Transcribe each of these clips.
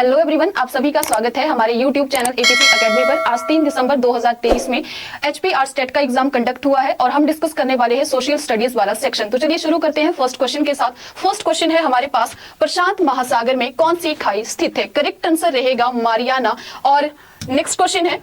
Hello everyone, आप सभी का स्वागत है हमारे यूट्यूब चैनल एपीसी एकेडमी पर। आज 3 दिसंबर 2023 में एचपीआर स्टेट का एग्जाम कंडक्ट हुआ है और हम डिस्कस करने वाले हैं सोशल स्टडीज वाला सेक्शन। तो चलिए शुरू करते हैं फर्स्ट क्वेश्चन के साथ। फर्स्ट क्वेश्चन है हमारे पास, प्रशांत महासागर में कौन सी खाई स्थित है? करेक्ट आंसर रहेगा मारियाना। और नेक्स्ट क्वेश्चन है,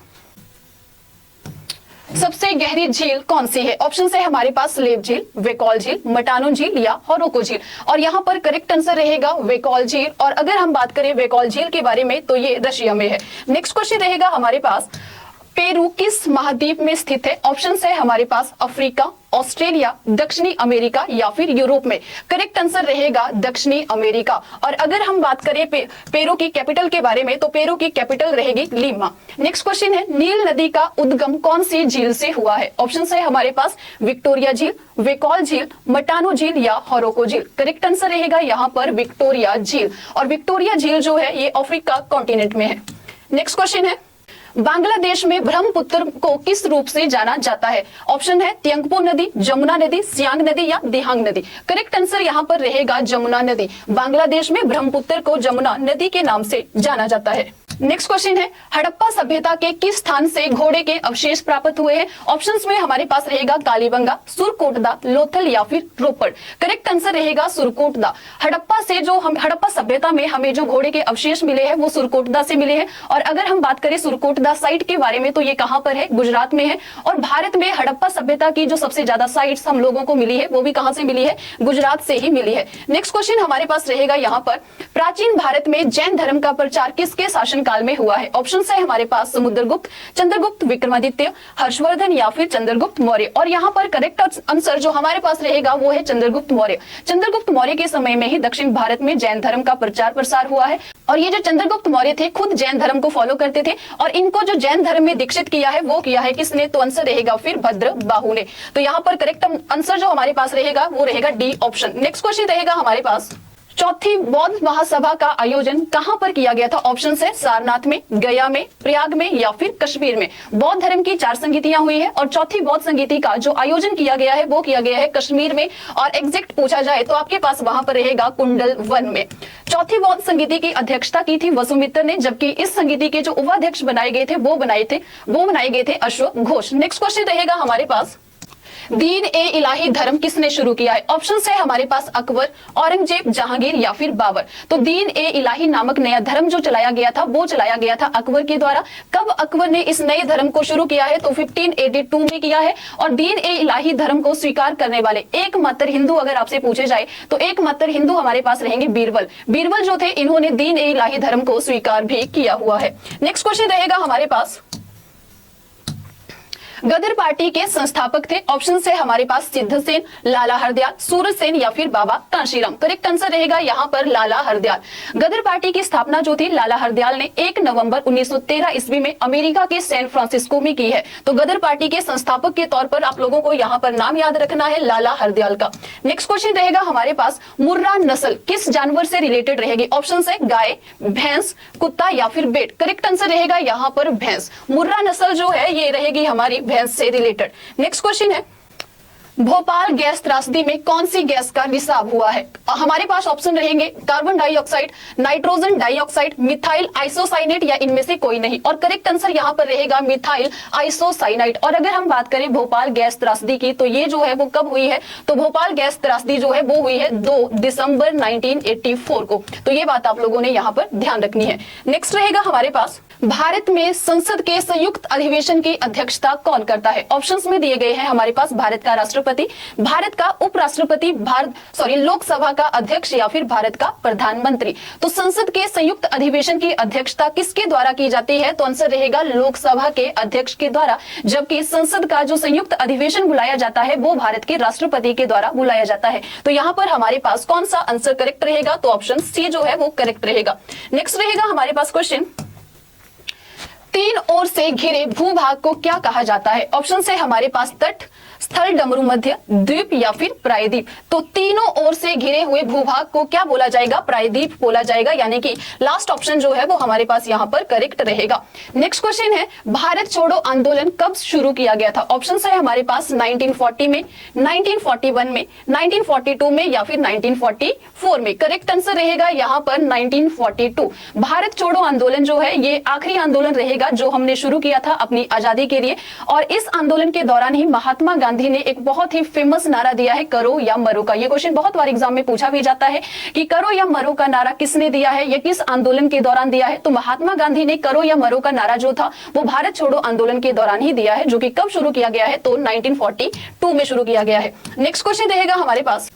सबसे गहरी झील कौन सी है? ऑप्शन है हमारे पास स्लेव झील, वेकॉल झील, मटानो झील या होरोको झील। और यहाँ पर करेक्ट आंसर रहेगा वेकॉल झील। और अगर हम बात करें वेकॉल झील के बारे में तो ये रशिया में है। नेक्स्ट क्वेश्चन रहेगा हमारे पास, पेरू किस महाद्वीप में स्थित है? ऑप्शन है हमारे पास अफ्रीका, ऑस्ट्रेलिया, दक्षिणी अमेरिका या फिर यूरोप में। करेक्ट आंसर रहेगा दक्षिणी अमेरिका। और अगर हम बात करें पेरू की कैपिटल के बारे में तो पेरू की कैपिटल रहेगी लीमा। नेक्स्ट क्वेश्चन है, नील नदी का उद्गम कौन सी झील से हुआ है? ऑप्शन है हमारे पास विक्टोरिया झील, वेकॉल झील, मटानो झील या होरोको झील। करेक्ट आंसर रहेगा यहाँ पर विक्टोरिया झील। और विक्टोरिया झील जो है ये अफ्रीका कॉन्टिनेंट में है। नेक्स्ट क्वेश्चन है, बांग्लादेश में ब्रह्मपुत्र को किस रूप से जाना जाता है? ऑप्शन है त्यंगपो नदी, जमुना नदी, सियांग नदी या दिहांग नदी। करेक्ट आंसर यहाँ पर रहेगा जमुना नदी। बांग्लादेश में ब्रह्मपुत्र को जमुना नदी के नाम से जाना जाता है। नेक्स्ट क्वेश्चन है, हड़प्पा सभ्यता के किस स्थान से घोड़े के अवशेष प्राप्त हुए हैं? ऑप्शंस में हमारे पास रहेगा कालीबंगा, सुरकोटदा, लोथल या फिर रोपड़। करेक्ट आंसर रहेगा सुरकोटदा। हड़प्पा सभ्यता में हमें जो घोड़े के अवशेष मिले हैं वो सुरकोटदा से मिले हैं। और अगर हम बात करें सुरकोटदा साइट के बारे में तो ये कहां पर है? गुजरात में है। और भारत में हड़प्पा सभ्यता की जो सबसे ज्यादा साइट्स हम लोगों को मिली है वो भी कहां से मिली है? गुजरात से ही मिली है। नेक्स्ट क्वेश्चन हमारे पास रहेगा यहाँ पर, प्राचीन भारत में जैन धर्म का प्रचार किसके शासन काल में हुआ है? ऑप्शन है हमारे पास समुद्रगुप्त, चंद्रगुप्त विक्रमादित्य, हर्षवर्धन या फिर चंद्रगुप्त मौर्य। और यहाँ पर करेक्ट आंसर जो हमारे पास रहेगा वो है चंद्रगुप्त मौर्य। चंद्रगुप्त मौर्य के समय में ही दक्षिण भारत में जैन धर्म का प्रचार प्रसार हुआ है। और ये जो चंद्रगुप्त मौर्य थे खुद जैन धर्म को फॉलो करते थे और इनको जो जैन धर्म में दीक्षित किया है वो किया है किसने? तो आंसर रहेगा फिर भद्रबाहु ने। तो यहाँ पर करेक्ट आंसर जो हमारे पास रहेगा वो रहेगा डी ऑप्शन। नेक्स्ट क्वेश्चन रहेगा हमारे पास, चौथी बौद्ध महासभा का आयोजन कहां पर किया गया था? ऑप्शन है सारनाथ में, गया में, प्रयाग में या फिर कश्मीर में। बौद्ध धर्म की 4 संगीतियां हुई है और चौथी बौद्ध संगीति का जो आयोजन किया गया है वो किया गया है कश्मीर में। और एग्जैक्ट पूछा जाए तो आपके पास वहां पर रहेगा कुंडल वन में। चौथी बौद्ध संगीति की अध्यक्षता की थी वसुमित्र ने, जबकि इस संगीति के जो उपाध्यक्ष बनाए गए थे वो बनाए गए थे अश्वघोष घोष। नेक्स्ट क्वेश्चन रहेगा हमारे पास, दीन ए इलाही धर्म किसने शुरू किया है? ऑप्शन है हमारे पास अकबर, औरंगजेब, जहांगीर या फिर बाबर। तो दीन ए इलाही नामक नया धर्म जो चलाया गया था वो चलाया गया था अकबर के द्वारा। कब अकबर ने इस नए धर्म को शुरू किया है? तो 1582 में किया है। और दीन ए इलाही धर्म को स्वीकार करने वाले एकमात्र हिंदू अगर आपसे पूछे जाए तो एकमात्र हिंदू हमारे पास रहेंगे बीरबल। बीरबल जो थे इन्होंने दीन ए इलाही धर्म को स्वीकार भी किया हुआ है। नेक्स्ट क्वेश्चन रहेगा हमारे पास, गदर पार्टी के संस्थापक थे। ऑप्शन है हमारे पास सिद्धसेन, लाला हरदयाल, सूरजसेन या फिर बाबा कांशीराम। करेक्ट आंसर रहेगा यहाँ पर लाला हरदयाल। गदर पार्टी की स्थापना जो थी लाला हरदयाल ने 1 नवंबर 1913 ईस्वी में अमेरिका के सैन फ्रांसिस्को में की है। तो गदर पार्टी के संस्थापक के तौर पर आप लोगों को यहाँ पर नाम याद रखना है लाला हरदयाल का। नेक्स्ट क्वेश्चन रहेगा हमारे पास, मुर्रा नस्ल किस जानवर से रिलेटेड रहेगी? ऑप्शन है गाय, भैंस, कुत्ता या फिर बेट। करेक्ट आंसर रहेगा यहाँ पर भैंस। मुर्रा नस्ल जो है ये रहेगी हमारी भैंस से रिलेटेड। नेक्स्ट क्वेश्चन है, भोपाल गैस त्रासदी में कौन सी गैस का रिसाव हुआ है? हमारे पास ऑप्शन रहेंगे carbon dioxide, nitrogen dioxide, methyl isocyanate या इनमें से कोई नहीं। और करेक्ट आंसर यहाँ पर रहेगा मिथाइल आइसोसाइनाइड। और अगर हम बात करें भोपाल गैस त्रासदी की तो ये जो है वो कब हुई है? तो भोपाल गैस त्रासदी जो है वो हुई है 2 दिसंबर 1984 को। तो ये बात आप लोगों ने यहाँ पर ध्यान रखनी है। नेक्स्ट रहेगा हमारे पास, भारत में संसद के संयुक्त अधिवेशन की अध्यक्षता कौन करता है? ऑप्शंस में दिए गए हैं हमारे पास, भारत का राष्ट्रपति, भारत का उपराष्ट्रपति, लोकसभा का अध्यक्ष या फिर भारत का प्रधानमंत्री। तो संसद के संयुक्त अधिवेशन की अध्यक्षता किसके द्वारा की जाती है? तो आंसर रहेगा लोकसभा के अध्यक्ष के द्वारा। जबकि संसद का जो संयुक्त अधिवेशन बुलाया जाता है वो भारत के राष्ट्रपति के द्वारा बुलाया जाता है। तो यहाँ पर हमारे पास कौन सा आंसर करेक्ट रहेगा? तो ऑप्शन सी जो है वो करेक्ट रहेगा। नेक्स्ट रहेगा हमारे पास क्वेश्चन, 3 ओर से घिरे भूभाग को क्या कहा जाता है? ऑप्शन है हमारे पास तट, स्थल, डमरू, मध्य, द्वीप या फिर प्रायद्वीप। तो तीनों ओर से घिरे हुए भूभाग को क्या बोला जाएगा? प्रायद्वीप बोला जाएगा, यानी कि लास्ट ऑप्शन जो है वो हमारे पास यहाँ पर करेक्ट रहेगा। नेक्स्ट क्वेश्चन है, भारत छोड़ो आंदोलन कब शुरू किया गया था? ऑप्शन है हमारे पास 1940 में, 1941 में, 1942 में या फिर 1944 में। करेक्ट आंसर रहेगा यहाँ पर 1942। भारत छोड़ो आंदोलन जो है ये आखिरी आंदोलन रहेगा जो हमने शुरू किया था अपनी आजादी के लिए, और इस आंदोलन के दौरान ही महात्मा गांधी ने एक बहुत ही फेमस नारा दिया है, करो या मरो का। ये क्वेश्चन बहुत बार एग्जाम में पूछा भी जाता है कि करो या मरो का नारा किसने दिया है या किस आंदोलन के दौरान दिया है? तो महात्मा गांधी ने करो या मरो का नारा जो था वो भारत छोड़ो आंदोलन के दौरान ही दिया है, जो कि कब शुरू किया गया है? तो 1942 में शुरू किया गया है। नेक्स्ट क्वेश्चन रहेगा हमारे पास,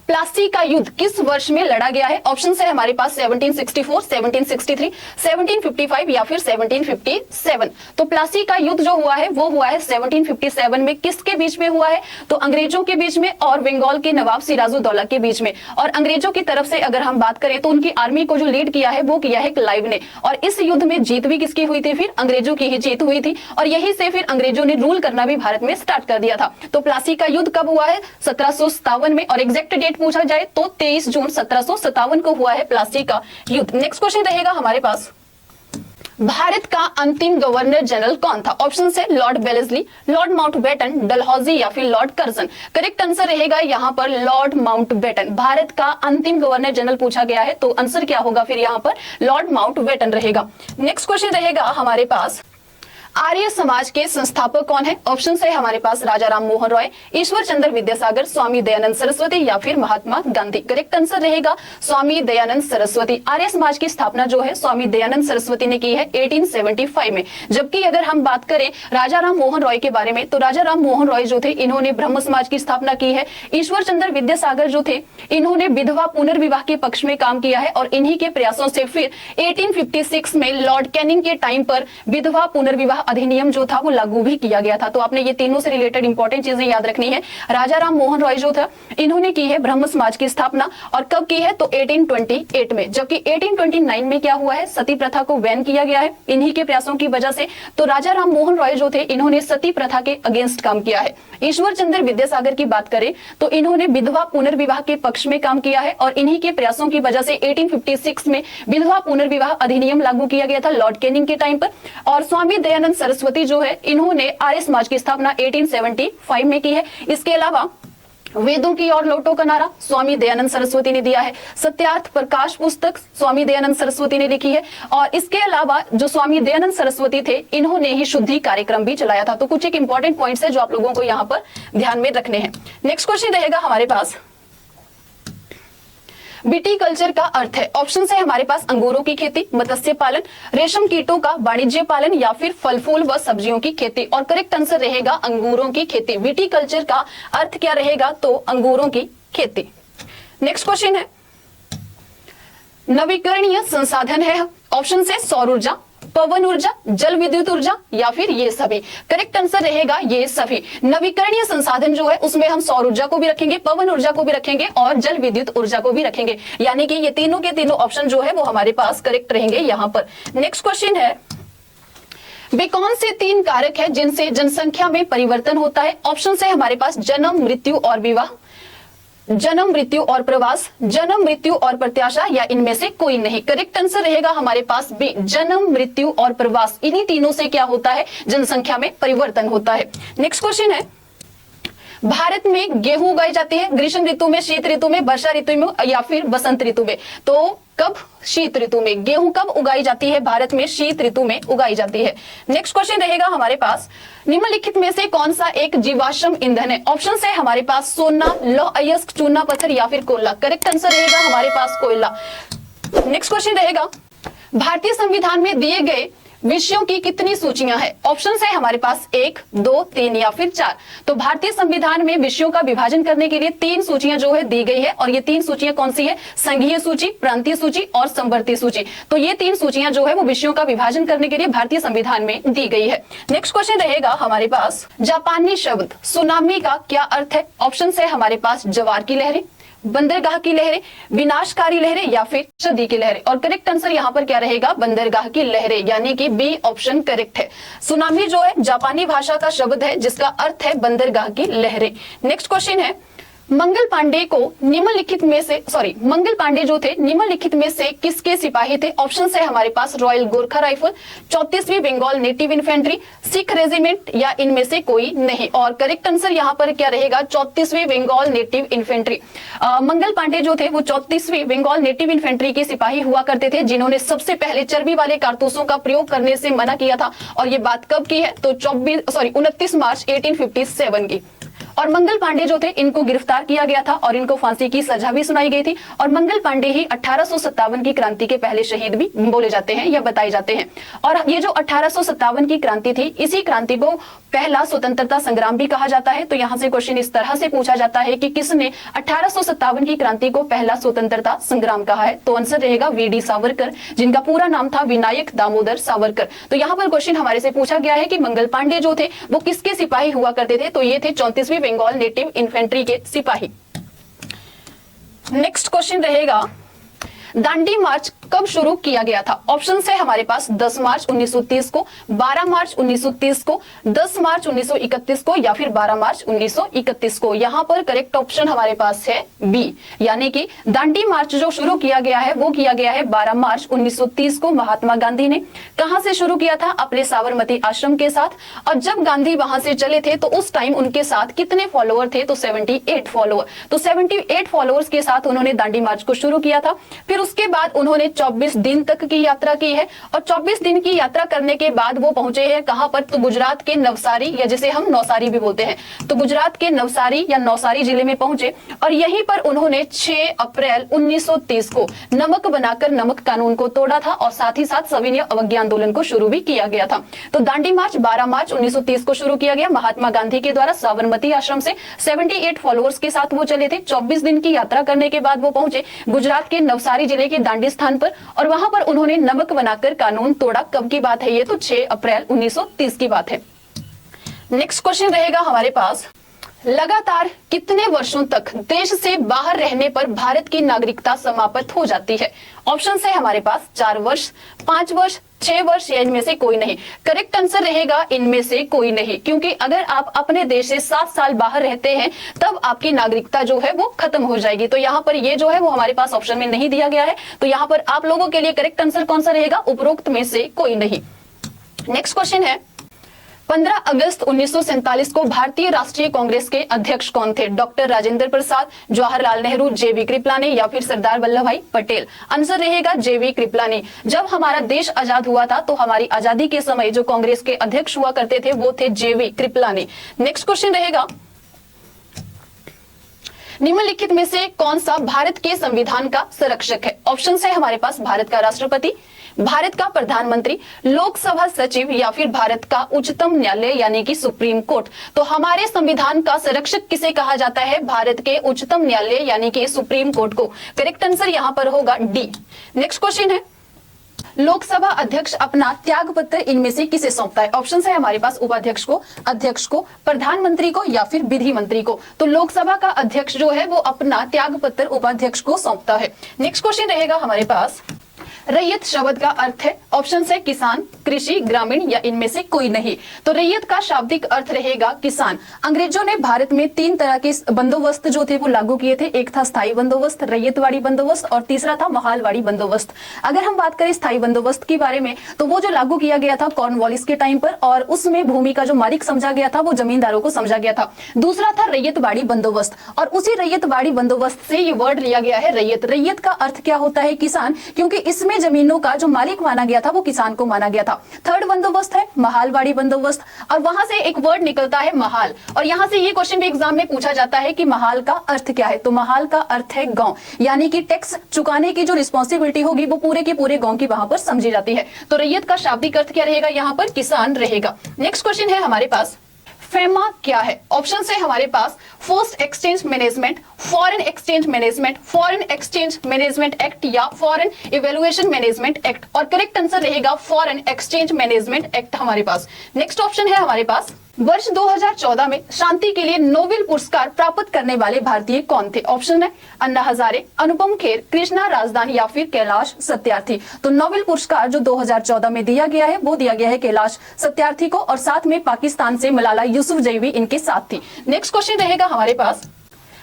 प्लासी का युद्ध किस वर्ष में लड़ा गया है? ऑप्शन है हमारे पास 1764, 1763, 1755 या फिर 1757। तो प्लासी का युद्ध जो हुआ है वो हुआ है 1757 में। किसके बीच में हुआ है? तो अंग्रेजों के बीच में और बंगाल के नवाब सिराजुद्दौला के बीच में। और अंग्रेजों की तरफ से अगर हम बात करें तो उनकी आर्मी को जो लीड किया है वो किया है क्लाइव ने। और इस युद्ध में जीत भी किसकी हुई थी? फिर अंग्रेजों की ही जीत हुई थी, और यही से फिर अंग्रेजों ने रूल करना भी भारत में स्टार्ट कर दिया था। तो प्लासी का युद्ध कब हुआ है? 1757 में, और एग्जैक्ट डेट पूछा जाए तो 23 जून 1757 को हुआ है प्लासी का युद्ध। नेक्स्ट क्वेश्चन रहेगा हमारे पास, भारत का अंतिम गवर्नर जनरल कौन था? ऑप्शन है Lord Wellesley, Lord Mountbatten, Dalhousie या फिर लॉर्ड कर्जन। करेक्ट आंसर रहेगा यहाँ पर लॉर्ड माउंटबेटन। भारत का अंतिम गवर्नर जनरल पूछा गया है तो आंसर क्या होगा फिर यहाँ पर? लॉर्ड माउंटबेटन रहेगा। नेक्स्ट क्वेश्चन रहेगा हमारे पास, आर्य समाज के संस्थापक कौन है? ऑप्शन है हमारे पास राजा राम मोहन रॉय, ईश्वर चंद्र विद्यासागर, स्वामी दयानंद सरस्वती या फिर महात्मा गांधी। करेक्ट आंसर रहेगा स्वामी दयानंद सरस्वती। आर्य समाज की स्थापना जो है स्वामी दयानंद सरस्वती ने की है 1875 में। जबकि अगर हम बात करें राजा राम मोहन रॉय के बारे में तो राजा राम मोहन रॉय जो थे इन्होंने ब्रह्म समाज की स्थापना की है। ईश्वर चंद्र विद्यासागर जो थे इन्होंने विधवा पुनर्विवाह के पक्ष में काम किया है, और इन्हीं के प्रयासों से फिर 1856 में लॉर्ड कैनिंग के टाइम पर विधवा पुनर्विवाह अधिनियम जो था वो लागू भी किया गया था। तो आपने ये तीनों से रिलेटेड इंपॉर्टेंट चीजें याद रखनी है। राजा राम मोहन रॉय जो था इन्होंने की है ब्रह्म समाज की स्थापना, और कब की है? तो 1828 में। जबकि 1829 में क्या हुआ है? सती प्रथा को बैन किया गया है इन्हीं के प्रयासों की वजह से। तो राजा राम मोहन रॉय जो थे इन्होंने सती प्रथा के अगेंस्ट काम किया है। ईश्वर चंद्र विद्यासागर की बात करें तो इन्होंने विधवा पुनर्विवाह के पक्ष में काम किया है, और इन्हीं के प्रयासों की वजह से 1856 में विधवा पुनर्विवाह अधिनियम लागू किया गया था लॉर्ड कैनिंग के टाइम पर। और स्वामी दयानंद सरस्वती जो है इन्होंने आर्य समाज की स्थापना 1875 में की है। इसके अलावा वेदों की और लौटो का नारा स्वामी दयानंद सरस्वती ने दिया है। सत्यार्थ प्रकाश पुस्तक स्वामी दयानंद सरस्वती ने लिखी है, और इसके अलावा जो स्वामी दयानंद सरस्वती थे इन्होंने ही शुद्धि कार्यक्रम भी चलाया था। तो कुछ एक इंपॉर्टेंट पॉइंट्स है जो आप लोगों को यहाँ पर ध्यान में रखने हैं। नेक्स्ट क्वेश्चन रहेगा हमारे पास, विटीकल्चर का अर्थ है? ऑप्शन है हमारे पास अंगूरों की खेती, मत्स्य पालन, रेशम कीटों का वाणिज्य पालन या फिर फल फूल व सब्जियों की खेती। और करेक्ट आंसर रहेगा अंगूरों की खेती। विटीकल्चर का अर्थ क्या रहेगा? तो अंगूरों की खेती। नेक्स्ट क्वेश्चन है, नवीकरणीय संसाधन है? ऑप्शन है सौर ऊर्जा, पवन ऊर्जा, जल विद्युत ऊर्जा या फिर ये सभी। करेक्ट आंसर रहेगा ये सभी। नवीकरणीय संसाधन जो है उसमें हम सौर ऊर्जा को भी रखेंगे, पवन ऊर्जा को भी रखेंगे और जल विद्युत ऊर्जा को भी रखेंगे, यानी कि ये तीनों के तीनों ऑप्शन जो है वो हमारे पास करेक्ट रहेंगे यहाँ पर। नेक्स्ट क्वेश्चन है, वे कौन से 3 कारक है जिनसे जनसंख्या में परिवर्तन होता है? ऑप्शन है हमारे पास जन्म, मृत्यु और विवाह, जन्म, मृत्यु और प्रवास, जन्म, मृत्यु और प्रत्याशा या इनमें से कोई नहीं। करेक्ट आंसर रहेगा हमारे पास बी, जन्म, मृत्यु और प्रवास। इन्हीं तीनों से क्या होता है? जनसंख्या में परिवर्तन होता है। नेक्स्ट क्वेश्चन है, भारत में गेहूं उगाई जाती है ग्रीष्म ऋतु में, शीत ऋतु में, वर्षा ऋतु में या फिर बसंत ऋतु में? तो कब? शीत ऋतु में। गेहूं कब उगाई जाती है भारत में? शीत ऋतु में उगाई जाती है। नेक्स्ट क्वेश्चन रहेगा हमारे पास, निम्नलिखित में से कौन सा एक जीवाश्म ईंधन है? ऑप्शन है हमारे पास सोना, लौह अयस्क, चूना पत्थर या फिर कोयला। करेक्ट आंसर रहेगा हमारे पास कोयला। नेक्स्ट क्वेश्चन रहेगा, भारतीय संविधान में दिए गए विषयों की कितनी सूचियां हैं? ऑप्शन है हमारे पास 1, 2, 3 या फिर 4। तो भारतीय संविधान में विषयों का विभाजन करने के लिए 3 सूचियां जो है दी गई है, और ये 3 सूचियां कौन सी है? संघीय सूची, प्रांतीय सूची और समवर्ती सूची। तो ये 3 सूचियां जो है वो विषयों का विभाजन करने के लिए भारतीय संविधान में दी गई है। नेक्स्ट क्वेश्चन रहेगा हमारे पास, जापानी शब्द सुनामी का क्या अर्थ है? ऑप्शन है हमारे पास ज्वार की लहरें, बंदरगाह की लहरें, विनाशकारी लहरें या फिर सदी की लहरें। और करेक्ट आंसर यहाँ पर क्या रहेगा, बंदरगाह की लहरें, यानी कि बी ऑप्शन करेक्ट है। सुनामी जो है जापानी भाषा का शब्द है जिसका अर्थ है बंदरगाह की लहरें। नेक्स्ट क्वेश्चन है, मंगल पांडे जो थे निम्नलिखित में से किसके सिपाही थे? ऑप्शन है हमारे पास रॉयल गोरखा राइफल, 34वीं Bengal native infantry, Sikh regiment या इनमें से कोई नहीं। और करेक्ट आंसर यहाँ पर क्या रहेगा, 34वीं बंगाल नेटिव इन्फेंट्री। मंगल पांडे जो थे वो 34वीं बंगाल नेटिव इन्फेंट्री के सिपाही हुआ करते थे जिन्होंने सबसे पहले चर्बी वाले कारतूसों का प्रयोग करने से मना किया था। और ये बात कब की है, तो 29 मार्च 1857 की। और मंगल पांडे जो थे इनको गिरफ्तार किया गया था और इनको फांसी की सजा भी सुनाई गई थी। और मंगल पांडे ही 1857 की क्रांति के पहले शहीद भी बोले जाते हैं या बताए जाते हैं। और ये जो 1857 की क्रांति थी, इसी क्रांति को पहला स्वतंत्रता संग्राम भी कहा जाता है। तो यहाँ से क्वेश्चन इस तरह से पूछा जाता है कि किसने 1857 की क्रांति को पहला स्वतंत्रता संग्राम कहा है? तो आंसर रहेगा वीडी सावरकर, जिनका पूरा नाम था विनायक दामोदर सावरकर। तो यहाँ पर क्वेश्चन हमारे से पूछा गया है कि मंगल पांडे जो थे वो किसके सिपाही हुआ करते थे? तो ये थे 34वीं बंगाल नेटिव इन्फेंट्री के सिपाही। नेक्स्ट क्वेश्चन रहेगा, दांडी मार्च कब शुरू किया गया था? ऑप्शन है हमारे पास 10 मार्च 1930 को, 12 मार्च 1930 को, 10 मार्च 1931 को या फिर 12 मार्च 1931 को। यहाँ पर करेक्ट ऑप्शन हमारे पास है बी, यानी कि दांडी मार्च जो शुरू किया गया है वो किया गया है 12 मार्च 1930 को। महात्मा गांधी ने कहां से शुरू किया था? अपने साबरमती आश्रम के साथ। और जब गांधी वहां से चले थे तो उस टाइम उनके साथ कितने फॉलोअर थे? तो 78 फॉलोअर। तो 78 फॉलोअर्स के साथ उन्होंने दांडी मार्च को शुरू किया था। फिर उसके बाद उन्होंने 24 दिन तक की यात्रा की है। और 24 दिन की यात्रा करने के बाद वो पहुंचे हैं कहां पर? तो गुजरात के नवसारी, या जिसे हम नौसारी भी बोलते हैं, तो गुजरात के नवसारी या नौसारी जिले में पहुंचे। और यहीं पर उन्होंने 6 अप्रैल 1930 को नमक बनाकर नमक कानून को तोड़ा था और साथ ही साथ सविनय अवज्ञा आंदोलन को शुरू भी किया गया था। तो दांडी मार्च 12 मार्च 1930 को शुरू किया गया महात्मा गांधी के द्वारा साबरमती आश्रम से। 78 फॉलोअर्स के साथ वो चले थे। 24 दिन की यात्रा करने के बाद वो पहुंचे गुजरात के नवसारी जिले के दांडी स्थान पर और वहां पर उन्होंने नमक बनाकर कानून तोड़ा। कब की बात है ये? तो 6 अप्रैल 1930 की बात है। नेक्स्ट क्वेश्चन रहेगा हमारे पास, लगातार कितने वर्षों तक देश से बाहर रहने पर भारत की नागरिकता समाप्त हो जाती है? ऑप्शन है हमारे पास 4 वर्ष, 5 वर्ष, 6 वर्ष या इनमें से कोई नहीं। करेक्ट आंसर रहेगा इनमें से कोई नहीं, क्योंकि अगर आप अपने देश से 7 साल बाहर रहते हैं तब आपकी नागरिकता जो है वो खत्म हो जाएगी। तो यहाँ पर ये जो है वो हमारे पास ऑप्शन में नहीं दिया गया है। तो यहाँ पर आप लोगों के लिए करेक्ट आंसर कौन सा रहेगा? उपरोक्त में से कोई नहीं। नेक्स्ट क्वेश्चन है, 15 अगस्त 1947 को भारतीय राष्ट्रीय कांग्रेस के अध्यक्ष कौन थे? डॉक्टर राजेंद्र प्रसाद, जवाहरलाल नेहरू, जेबी कृपलानी या फिर सरदार वल्लभ भाई पटेल? आंसर रहेगा जेबी कृपलानी। जब हमारा देश आजाद हुआ था तो हमारी आजादी के समय जो कांग्रेस के अध्यक्ष हुआ करते थे वो थे जेबी कृपलानी। नेक्स्ट क्वेश्चन रहेगा, निम्नलिखित में से कौन सा भारत के संविधान का संरक्षक है? ऑप्शन है हमारे पास भारत का राष्ट्रपति, भारत का प्रधानमंत्री, लोकसभा सचिव या फिर भारत का उच्चतम न्यायालय यानी कि सुप्रीम कोर्ट। तो हमारे संविधान का संरक्षक किसे कहा जाता है? भारत के उच्चतम न्यायालय यानी कि सुप्रीम कोर्ट को। करेक्ट आंसर यहाँ पर होगा डी। नेक्स्ट क्वेश्चन है, लोकसभा अध्यक्ष अपना त्याग पत्र इनमें से किसे सौंपता है? ऑप्शन है हमारे पास उपाध्यक्ष को, अध्यक्ष को, प्रधानमंत्री को या फिर विधि मंत्री को। तो लोकसभा का अध्यक्ष जो है वो अपना त्याग पत्र उपाध्यक्ष को सौंपता है। नेक्स्ट क्वेश्चन रहेगा हमारे पास, रैयत शब्द का अर्थ है? ऑप्शन है किसान, कृषि, ग्रामीण या इनमें से कोई नहीं। तो रैयत का शाब्दिक अर्थ रहेगा किसान। अंग्रेजों ने भारत में 3 तरह के बंदोबस्त जो थे वो लागू किए थे। एक था स्थायी बंदोबस्त, रैयतवाड़ी बंदोबस्त और तीसरा था महालवाड़ी बंदोबस्त। अगर हम बात करें स्थायी बंदोबस्त के बारे में तो वो जो लागू किया गया था कॉर्नवालिस के टाइम पर, और उसमें भूमि का जो मालिक समझा गया था वो जमींदारों को समझा गया था। दूसरा था रैयतवाड़ी बंदोबस्त, और उसी रैयतवाड़ी बंदोबस्त से ये वर्ड लिया गया है रैयत। रैयत का अर्थ क्या होता है? किसान, क्योंकि इसमें जमीनों का जो मालिक माना गया था वो किसान को माना गया था। थर्ड बंदोबस्त है महालवाड़ी बंदोबस्त, और वहां से एक वर्ड निकलता है महाल, और यहां से ये क्वेश्चन भी एग्जाम में पूछा जाता है कि महाल का अर्थ क्या है? तो महाल का अर्थ है गांव, यानी कि टैक्स चुकाने की जो रिस्पॉन्सिबिलिटी होगी वो पूरे के पूरे गांव की वहां पर समझी जाती है। तो रैयत का शाब्दिक अर्थ क्या रहेगा? यहाँ पर किसान रहेगा। नेक्स्ट क्वेश्चन है हमारे पास, फेमा क्या है? ऑप्शन है हमारे पास forced exchange management, foreign exchange management, foreign exchange management act या फॉरेन इवेल्युएशन मैनेजमेंट एक्ट। और करेक्ट आंसर रहेगा फॉरेन एक्सचेंज मैनेजमेंट एक्ट हमारे पास। नेक्स्ट ऑप्शन है हमारे पास, वर्ष 2014 में शांति के लिए नोबेल पुरस्कार प्राप्त करने वाले भारतीय कौन थे? ऑप्शन है अन्ना हजारे, अनुपम खेर, कृष्णा राजदान या फिर कैलाश सत्यार्थी। तो नोबेल पुरस्कार जो 2014 में दिया गया है वो दिया गया है कैलाश सत्यार्थी को, और साथ में पाकिस्तान से मलाला यूसुफजई भी इनके साथ थी। नेक्स्ट क्वेश्चन रहेगा हमारे पास,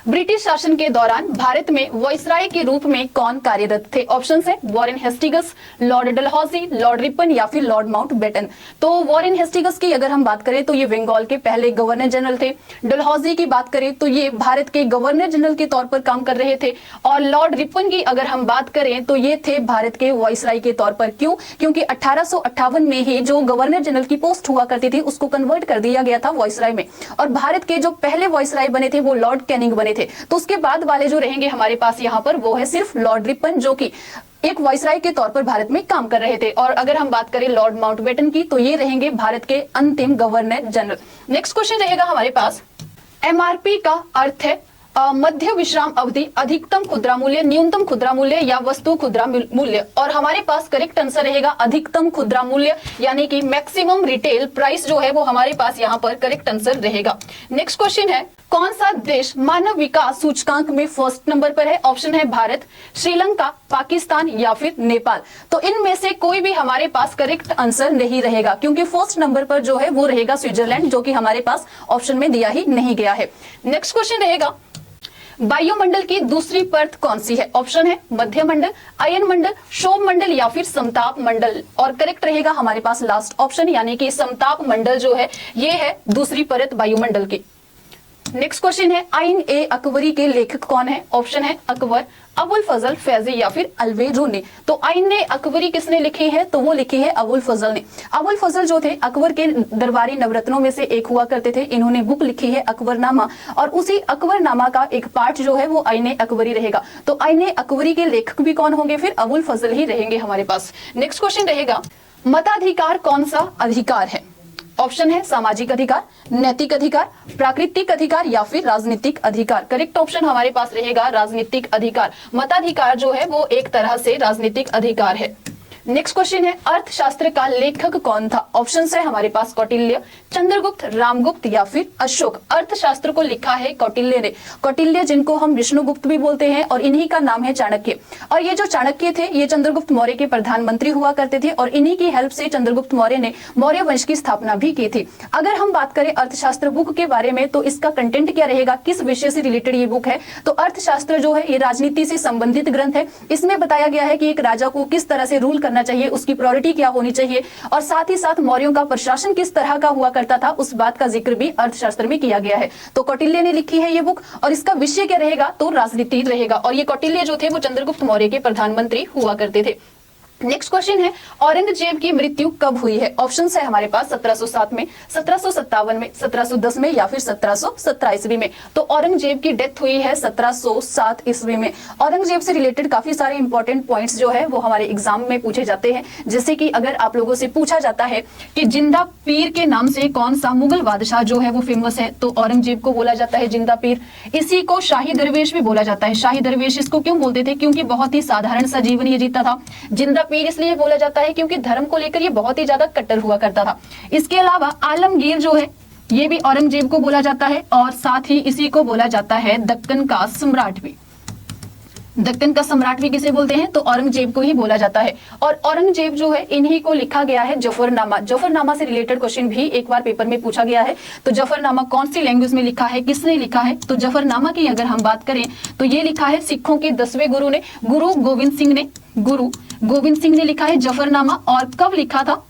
ब्रिटिश शासन के दौरान भारत में वायसराय के रूप में कौन कार्यरत थे? ऑप्शन है Warren Hastings, Lord Dalhousie, Lord Ripon या फिर लॉर्ड माउंटबेटन। तो वॉरेन हेस्टिंग्स की अगर हम बात करें तो ये बंगाल के पहले गवर्नर जनरल थे। डलहौजी की बात करें तो ये भारत के गवर्नर जनरल के तौर पर काम कर रहे थे। और लॉर्ड रिपन की अगर हम बात करें तो ये थे भारत के वायसराय के तौर पर। क्यों? क्योंकि 1858 में ही जो गवर्नर जनरल की पोस्ट हुआ करती थी उसको कन्वर्ट कर दिया गया था वायसराय में, और भारत के जो पहले वायसराय बने थे वो लॉर्ड कैनिंग बने थे। तो उसके बाद वाले जो रहेंगे हमारे पास यहाँ पर वो है सिर्फ लॉर्ड रिपन, जो कि एक वायसराय के तौर पर भारत में काम कर रहे थे। और अगर हम बात करें लॉर्ड माउंटबेटन की तो ये रहेंगे भारत के अंतिम गवर्नर जनरल। नेक्स्ट क्वेश्चन रहेगा हमारे पास, एमआरपी का अर्थ है मध्य विश्राम अवधि, अधिकतम खुदरा मूल्य, न्यूनतम खुदरा मूल्य या वस्तु खुदरा मूल्य। और हमारे पास करेक्ट आंसर रहेगा अधिकतम खुदरा मूल्य, यानी कि मैक्सिमम रिटेल प्राइस जो है वो हमारे पास यहाँ पर करेक्ट आंसर रहेगा। नेक्स्ट क्वेश्चन है, कौन सा देश मानव विकास सूचकांक में फर्स्ट नंबर पर है? ऑप्शन है भारत, श्रीलंका, पाकिस्तान या फिर नेपाल। तो इनमें से कोई भी हमारे पास करेक्ट आंसर नहीं रहेगा, क्योंकि फर्स्ट नंबर पर जो है वो रहेगा स्विट्जरलैंड, जो कि हमारे पास ऑप्शन में दिया ही नहीं गया है। नेक्स्ट क्वेश्चन रहेगा, वायुमंडल की दूसरी परत कौन सी है? ऑप्शन है मध्य मंडल, अयन मंडल, क्षोभ मंडल या फिर समताप मंडल। और करेक्ट रहेगा हमारे पास लास्ट ऑप्शन, यानी कि समताप मंडल जो है ये है दूसरी परत वायुमंडल की। नेक्स्ट क्वेश्चन है, आइन ए अकबरी के लेखक कौन है? ऑप्शन है अकबर, अबुल फजल, फैजी या फिर अलवेरुनी। तो आइन ए अकबरी किसने लिखी है? तो वो लिखी है अबुल फजल ने। अबुल फजल जो थे अकबर के दरबारी नवरत्नों में से एक हुआ करते थे। इन्होंने बुक लिखी है अकबरनामा, और उसी अकबरनामा का एक पार्ट जो है वो आइन ए अकबरी रहेगा। तो आइन ए अकबरी के लेखक भी कौन होंगे? फिर अबुल फजल ही रहेंगे हमारे पास। नेक्स्ट क्वेश्चन रहेगा, मताधिकार कौन सा अधिकार है? ऑप्शन है सामाजिक अधिकार, नैतिक अधिकार, प्राकृतिक अधिकार या फिर राजनीतिक अधिकार। करेक्ट ऑप्शन हमारे पास रहेगा राजनीतिक अधिकार। मताधिकार जो है वो एक तरह से राजनीतिक अधिकार है। नेक्स्ट क्वेश्चन है, अर्थशास्त्र का लेखक कौन था? ऑप्शन है हमारे पास कौटिल्य, चंद्रगुप्त, रामगुप्त या फिर अशोक। अर्थशास्त्र को लिखा है कौटिल्य ने। कौटिल्य जिनको हम विष्णुगुप्त भी बोलते हैं, और इन्हीं का नाम है चाणक्य। और ये जो चाणक्य थे ये चंद्रगुप्त मौर्य के प्रधानमंत्री हुआ करते थे, और इन्हीं की हेल्प से चंद्रगुप्त मौर्य ने मौर्य वंश की स्थापना भी की थी। अगर हम बात करें अर्थशास्त्र बुक के बारे में तो इसका कंटेंट क्या रहेगा, किस विषय से रिलेटेड ये बुक है? तो अर्थशास्त्र जो है ये राजनीति से संबंधित ग्रंथ है। इसमें बताया गया है कि एक राजा को किस तरह से रूल करना चाहिए, उसकी प्रायोरिटी क्या होनी चाहिए, और साथ ही साथ मौर्यों का प्रशासन किस तरह का हुआ करता था उस बात का जिक्र भी अर्थशास्त्र में किया गया है। तो कौटिल्य ने लिखी है ये बुक, और इसका विषय क्या रहेगा? तो राजनीति रहेगा। और ये कौटिल्य जो थे वो चंद्रगुप्त मौर्य के प्रधानमंत्री हुआ करते थे। नेक्स्ट क्वेश्चन है, औरंगजेब की मृत्यु कब हुई है? ऑप्शन है हमारे पास 1707 में, 1757 में, 1710 में या फिर 1717 ईस्वी में। तो औरंगजेब की डेथ हुई है 1707 ईस्वी में। औरंगजेब से रिलेटेड काफी सारे इंपॉर्टेंट पॉइंट्स जो है वो हमारे एग्जाम में पूछे जाते हैं। जैसे कि अगर आप लोगों से पूछा जाता है कि जिंदा पीर के नाम से कौन सा मुगल बादशाह जो है वो फेमस है, तो औरंगजेब को बोला जाता है जिंदा पीर। इसी को शाही दरवेश भी बोला जाता है। शाही दरवेश इसको क्यों बोलते थे? क्योंकि बहुत ही साधारण सा जीवन ये जीता था। जिंदा पीर इसलिए बोला जाता है क्योंकि धर्म को लेकर ये बहुत ही ज्यादा कट्टर हुआ करता था। इसके अलावा आलमगीर जो है ये भी औरंगजेब को बोला जाता है, और साथ ही इसी को बोला जाता है दक्कन का सम्राट भी। दक्कन का सम्राट भी किसे बोलते हैं? तो औरंगजेब को ही बोला जाता है। और औरंगजेब जो है इन्हीं को लिखा गया है जफरनामा। जफरनामा से रिलेटेड क्वेश्चन भी एक बार पेपर में पूछा गया है। तो जफरनामा कौन सी लैंग्वेज में लिखा है, किसने लिखा है? तो जफरनामा की अगर हम बात करें तो ये लिखा है सिखों के 10वें गुरु ने, गुरु गोविंद सिंह ने लिखा है जफरनामा। और कब लिखा था?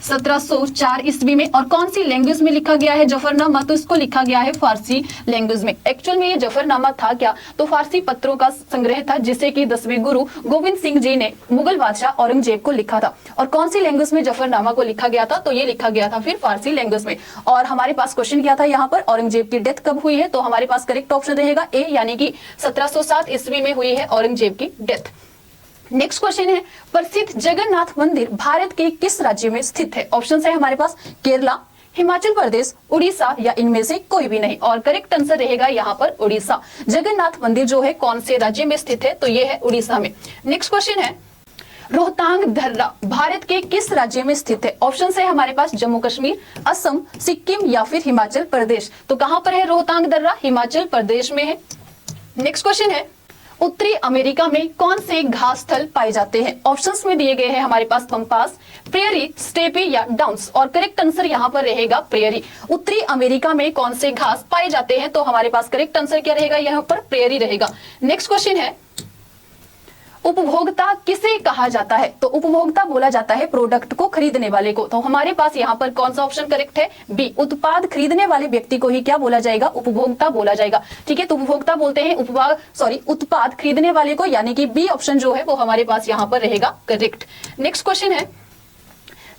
1704 ईस्वी में। और कौन सी लैंग्वेज में लिखा गया है जफरनामा? तो इसको लिखा गया है फारसी लैंग्वेज में। एक्चुअल में ये जफरनामा था क्या? तो फारसी पत्रों का संग्रह था, जिसे कि 10वें गुरु गोविंद सिंह जी ने मुगल बादशाह औरंगजेब को लिखा था। और कौन सी लैंग्वेज में जफरनामा को लिखा गया था? तो ये लिखा गया था फिर फारसी लैंग्वेज में। और हमारे पास क्वेश्चन क्या था यहाँ पर, औरंगजेब की डेथ कब हुई है? तो हमारे पास करेक्ट ऑप्शन रहेगा ए, यानी कि 1707 ईस्वी में हुई है औरंगजेब की डेथ। नेक्स्ट क्वेश्चन है, प्रसिद्ध जगन्नाथ मंदिर भारत के किस राज्य में स्थित है? ऑप्शन है हमारे पास केरला, हिमाचल प्रदेश, उड़ीसा या इनमें से कोई भी नहीं। और करेक्ट आंसर रहेगा यहाँ पर उड़ीसा। जगन्नाथ मंदिर जो है कौन से राज्य में स्थित है? तो ये है उड़ीसा में। नेक्स्ट क्वेश्चन है, रोहतांग दर्रा भारत के किस राज्य में स्थित है? ऑप्शन है हमारे पास जम्मू कश्मीर, असम, सिक्किम या फिर हिमाचल प्रदेश। तो कहां पर है रोहतांग दर्रा? हिमाचल प्रदेश में है। नेक्स्ट क्वेश्चन है, उत्तरी अमेरिका में कौन से घास स्थल पाए जाते हैं? ऑप्शंस में दिए गए हैं हमारे पास पंपास, प्रेयरी, स्टेपी या डाउन्स, और करेक्ट आंसर यहाँ पर रहेगा प्रेयरी। उत्तरी अमेरिका में कौन से घास पाए जाते हैं? तो हमारे पास करेक्ट आंसर क्या रहेगा? यहाँ पर प्रेयरी रहेगा। नेक्स्ट क्वेश्चन है, उपभोक्ता किसे कहा जाता है? तो उपभोक्ता बोला जाता है प्रोडक्ट को खरीदने वाले को। तो हमारे पास यहाँ पर कौन सा ऑप्शन करेक्ट है? बी, उत्पाद खरीदने वाले व्यक्ति को ही क्या बोला जाएगा? उपभोक्ता बोला जाएगा। ठीक है, तो उपभोक्ता बोलते हैं उत्पाद खरीदने वाले को, यानी कि बी ऑप्शन जो है वो हमारे पास यहाँ पर रहेगा करेक्ट। नेक्स्ट क्वेश्चन है,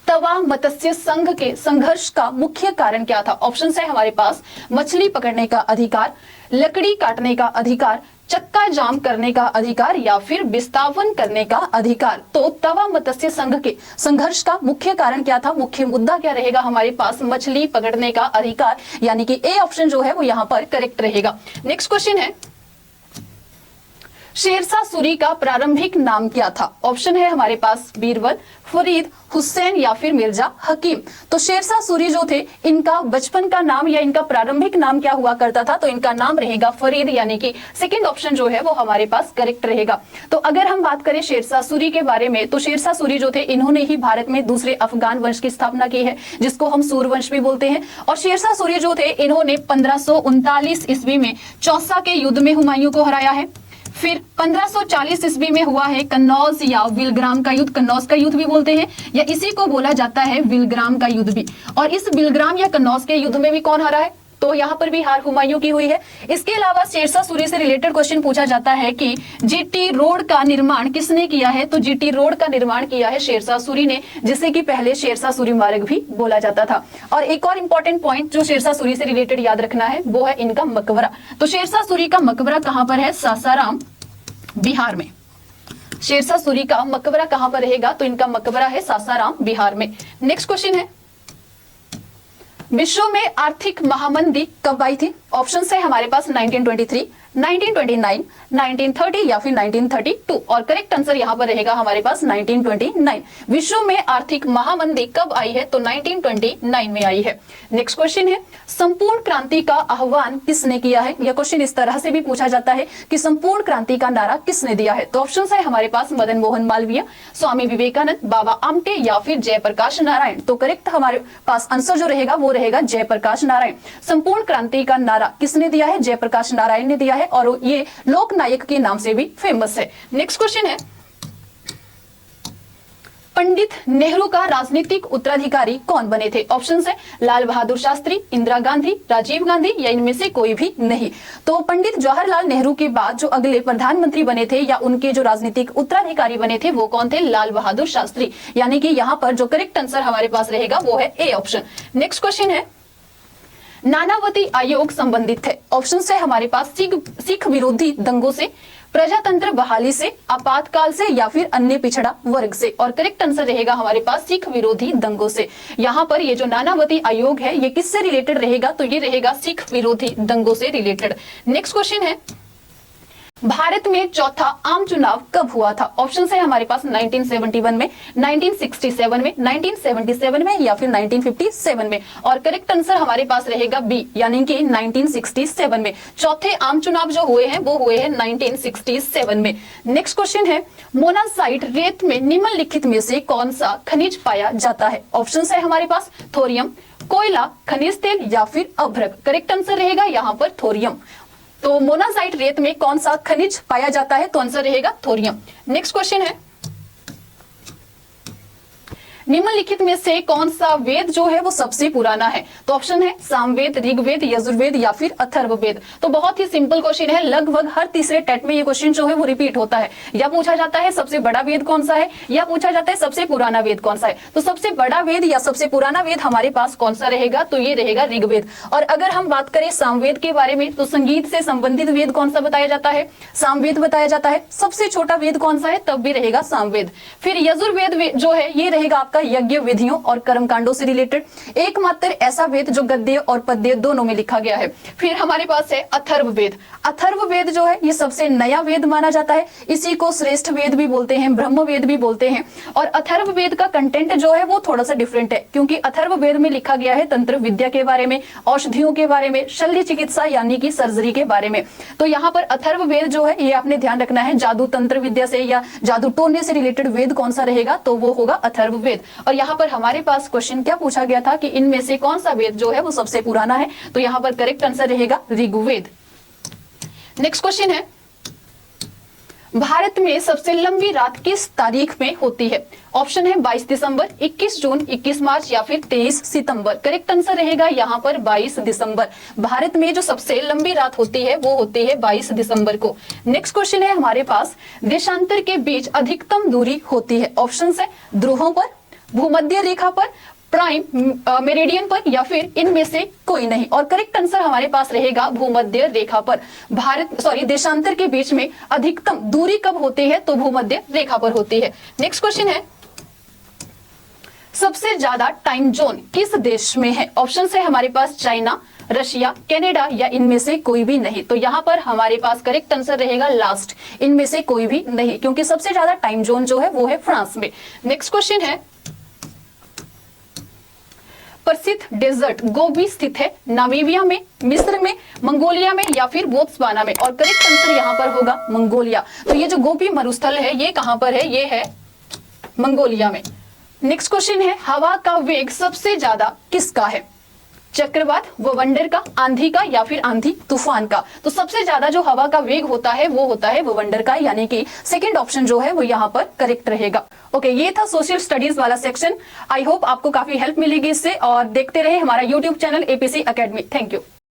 तवा मत्स्य संघ के संघर्ष का मुख्य कारण क्या था? ऑप्शन है हमारे पास मछली पकड़ने का अधिकार, लकड़ी काटने का अधिकार, चक्का जाम करने का अधिकार या फिर विस्थापन करने का अधिकार। तो तवा मत्स्य संघ के संघर्ष का मुख्य कारण क्या था? मुख्य मुद्दा क्या रहेगा हमारे पास? मछली पकड़ने का अधिकार, यानी कि ए ऑप्शन जो है वो यहाँ पर करेक्ट रहेगा। नेक्स्ट क्वेश्चन है, शेरशाह सूरी का प्रारंभिक नाम क्या था? ऑप्शन है हमारे पास बीरबल, फरीद, हुसैन या फिर मिर्जा हकीम। तो शेरशाह सूरी जो थे, इनका बचपन का नाम या इनका प्रारंभिक नाम क्या हुआ करता था? तो इनका नाम रहेगा फरीद, यानी कि सेकंड ऑप्शन जो है वो हमारे पास करेक्ट रहेगा। तो अगर हम बात करें शेरशाह सूरी के बारे में, तो शेरशाह सूरी जो थे, इन्होंने ही भारत में दूसरे अफगान वंश की स्थापना की है, जिसको हम सूरवंश भी बोलते हैं। और शेरशाह सूरी जो थे, इन्होंने 1539 ईस्वी में चौसा के युद्ध में हुमायूं को हराया है। फिर 1540 ईस्वी में हुआ है कन्नौज या विलग्राम का युद्ध, कन्नौज का युद्ध भी बोलते हैं, या इसी को बोला जाता है विलग्राम का युद्ध भी। और इस विलग्राम या कन्नौज के युद्ध में भी कौन हारा है? तो यहाँ पर भी हार हुमायूं की हुई है। इसके अलावा शेरशाह सूरी से रिलेटेड क्वेश्चन पूछा जाता है कि जीटी रोड का निर्माण किसने किया है? तो जीटी रोड का निर्माण किया है शेरशाह सूरी ने, जिसे कि पहले शेरशाह सूरी मार्ग भी बोला जाता था। और एक और इंपॉर्टेंट पॉइंट जो शेरशाह सूरी से रिलेटेड याद रखना है, वो है इनका मकबरा। तो शेरशाह सूरी का मकबरा कहां पर है? सासाराम, बिहार में। शेरशाह सूरी का मकबरा कहां पर रहेगा? तो इनका मकबरा है सासाराम, बिहार में। नेक्स्ट क्वेश्चन है, विश्व में आर्थिक महामंदी कब आई थी? ऑप्शन है हमारे पास 1923, 1929, 1930 या फिर 1932, और करेक्ट आंसर यहाँ पर रहेगा हमारे पास 1929। विश्व में आर्थिक महामंदी कब आई है? तो 1929 में आई है। नेक्स्ट क्वेश्चन है, संपूर्ण क्रांति का आह्वान किसने किया है? यह क्वेश्चन इस तरह से भी पूछा जाता है कि संपूर्ण क्रांति का नारा किसने दिया है? तो ऑप्शन है हमारे पास मदन मोहन मालवीय, स्वामी विवेकानंद, बाबा आमटे या फिर जयप्रकाश नारायण। तो करेक्ट हमारे पास आंसर जो रहेगा वो रहेगा जयप्रकाश नारायण। संपूर्ण क्रांति का नारा किसने दिया है? जयप्रकाश नारायण ने दिया है, और ये लोकनायक के नाम से भी फेमस है। नेक्स्ट क्वेश्चन है, पंडित नेहरू का राजनीतिक उत्तराधिकारी कौन बने थे? ऑप्शन है लाल बहादुर शास्त्री, इंदिरा गांधी, राजीव गांधी या इनमें से कोई भी नहीं। तो पंडित जवाहरलाल नेहरू के बाद जो अगले प्रधानमंत्री बने थे या उनके जो राजनीतिक उत्तराधिकारी बने थे, वो कौन थे? लाल बहादुर शास्त्री। यानी कि यहाँ पर जो करेक्ट आंसर हमारे पास रहेगा वो है ए ऑप्शन। नेक्स्ट क्वेश्चन है, नानावती आयोग संबंधित है। ऑप्शन है हमारे पास सिख विरोधी दंगों से, प्रजातंत्र बहाली से, आपातकाल से या फिर अन्य पिछड़ा वर्ग से, और करेक्ट आंसर रहेगा हमारे पास सिख विरोधी दंगों से। यहाँ पर ये जो नानावती आयोग है, ये किससे रिलेटेड रहेगा? तो ये रहेगा सिख विरोधी दंगों से रिलेटेड। नेक्स्ट क्वेश्चन है, भारत में चौथा आम चुनाव कब हुआ था? ऑप्शन है हमारे पास 1971 में, 1967 में, 1977 में या फिर 1957 में, और करेक्ट आंसर हमारे पास रहेगा बी, यानी कि 1967 में। चौथे आम चुनाव जो हुए हैं वो हुए हैं 1967 में। नेक्स्ट क्वेश्चन है, मोनासाइट रेत में निम्नलिखित में से कौन सा खनिज पाया जाता है? ऑप्शन है हमारे पास थोरियम, कोयला, खनिज तेल या फिर अभ्रक। करेक्ट आंसर रहेगा यहाँ पर थोरियम। तो मोनासाइट रेत में कौन सा खनिज पाया जाता है? तो आंसर रहेगा थोरियम। नेक्स्ट क्वेश्चन है, निम्नलिखित में से कौन सा वेद जो है वो सबसे पुराना है? तो ऑप्शन है सामवेद, ऋग्वेद, यजुर्वेद या फिर अथर्ववेद। तो बहुत ही सिंपल क्वेश्चन है, लगभग हर तीसरे टेट में ये क्वेश्चन जो है वो रिपीट होता है। या पूछा जाता है सबसे बड़ा वेद कौन सा है, या पूछा जाता है सबसे पुराना वेद कौन सा है। तो सबसे बड़ा वेद या सबसे पुराना वेद हमारे पास कौन सा रहेगा? तो ये रहेगा ऋग्वेद। और अगर हम बात करें सामवेद के बारे में, तो संगीत से संबंधित वेद कौन सा बताया जाता है? सामवेद बताया जाता है। सबसे छोटा वेद कौन सा है? तब भी रहेगा सामवेद। फिर यजुर्वेद जो है ये रहेगा आपका आपका यज्ञ विधियों और कर्मकांडों से रिलेटेड, एकमात्र ऐसा वेद जो गद्य और पद्य दोनों में लिखा गया है। फिर हमारे पास है अथर्ववेद। अथर्ववेद जो है ये सबसे नया वेद माना जाता है, इसी को श्रेष्ठ वेद भी बोलते हैं, ब्रह्म वेद भी बोलते हैं। और अथर्ववेद का कंटेंट जो है वो थोड़ा सा डिफरेंट है, क्योंकि अथर्ववेद में लिखा गया है तंत्र विद्या के बारे में, औषधियों के बारे में, शल्य चिकित्सा यानी कि सर्जरी के बारे में। तो यहाँ पर अथर्ववेद जो है ये आपने ध्यान रखना है, जादू तंत्र विद्या से या जादू टोने से रिलेटेड वेद कौन सा रहेगा, तो वो होगा अथर्ववेद। और यहाँ पर हमारे पास क्वेश्चन क्या पूछा गया था कि इनमें से कौन सा वेद जो है वो सबसे पुराना है, तो यहाँ पर करेक्ट आंसर रहेगा ऋग्वेद। नेक्स्ट क्वेश्चन है, भारत में सबसे लंबी रात किस तारीख में होती है? ऑप्शन है 22 दिसंबर, 21 जून, 21 मार्च या फिर 23 सितंबर। करेक्ट आंसर रहेगा यहाँ पर 22 दिसंबर। भारत में जो सबसे लंबी रात होती है वो होती है 22 दिसंबर को। नेक्स्ट क्वेश्चन है हमारे पास, देशांतर के बीच अधिकतम दूरी होती है। ऑप्शन है ध्रुवों पर, भूमध्य रेखा पर, प्राइम मेरिडियन पर या फिर इनमें से कोई नहीं। और करेक्ट आंसर हमारे पास रहेगा भूमध्य रेखा पर। देशांतर के बीच में अधिकतम दूरी कब होती है, तो भूमध्य रेखा पर होती है। नेक्स्ट क्वेश्चन है, सबसे ज्यादा टाइम जोन किस देश में है? ऑप्शन है हमारे पास चाइना, रशिया, कनाडा या इनमें से कोई भी नहीं। तो यहाँ पर हमारे पास करेक्ट आंसर रहेगा लास्ट, इनमें से कोई भी नहीं, क्योंकि सबसे ज्यादा टाइम जोन जो है वो है फ्रांस में। नेक्स्ट क्वेश्चन है, प्रसिद्ध डेजर्ट गोबी स्थित है नामीबिया में, मिस्र में, मंगोलिया में या फिर बोत्सवाना में। और करेक्ट आंसर यहाँ पर होगा मंगोलिया। तो ये जो गोबी मरुस्थल है ये कहां पर है? ये है मंगोलिया में। नेक्स्ट क्वेश्चन है, हवा का वेग सबसे ज्यादा किसका है? चक्रवात, ववंडर का, आंधी का या फिर आंधी तूफान का? तो सबसे ज्यादा जो हवा का वेग होता है वो होता है ववंडर का, यानी कि सेकंड ऑप्शन जो है वो यहाँ पर करेक्ट रहेगा। ओके, ये था सोशल स्टडीज वाला सेक्शन। आई होप आपको काफी हेल्प मिलेगी इससे, और देखते रहे हमारा YouTube channel APC academy. Thank you.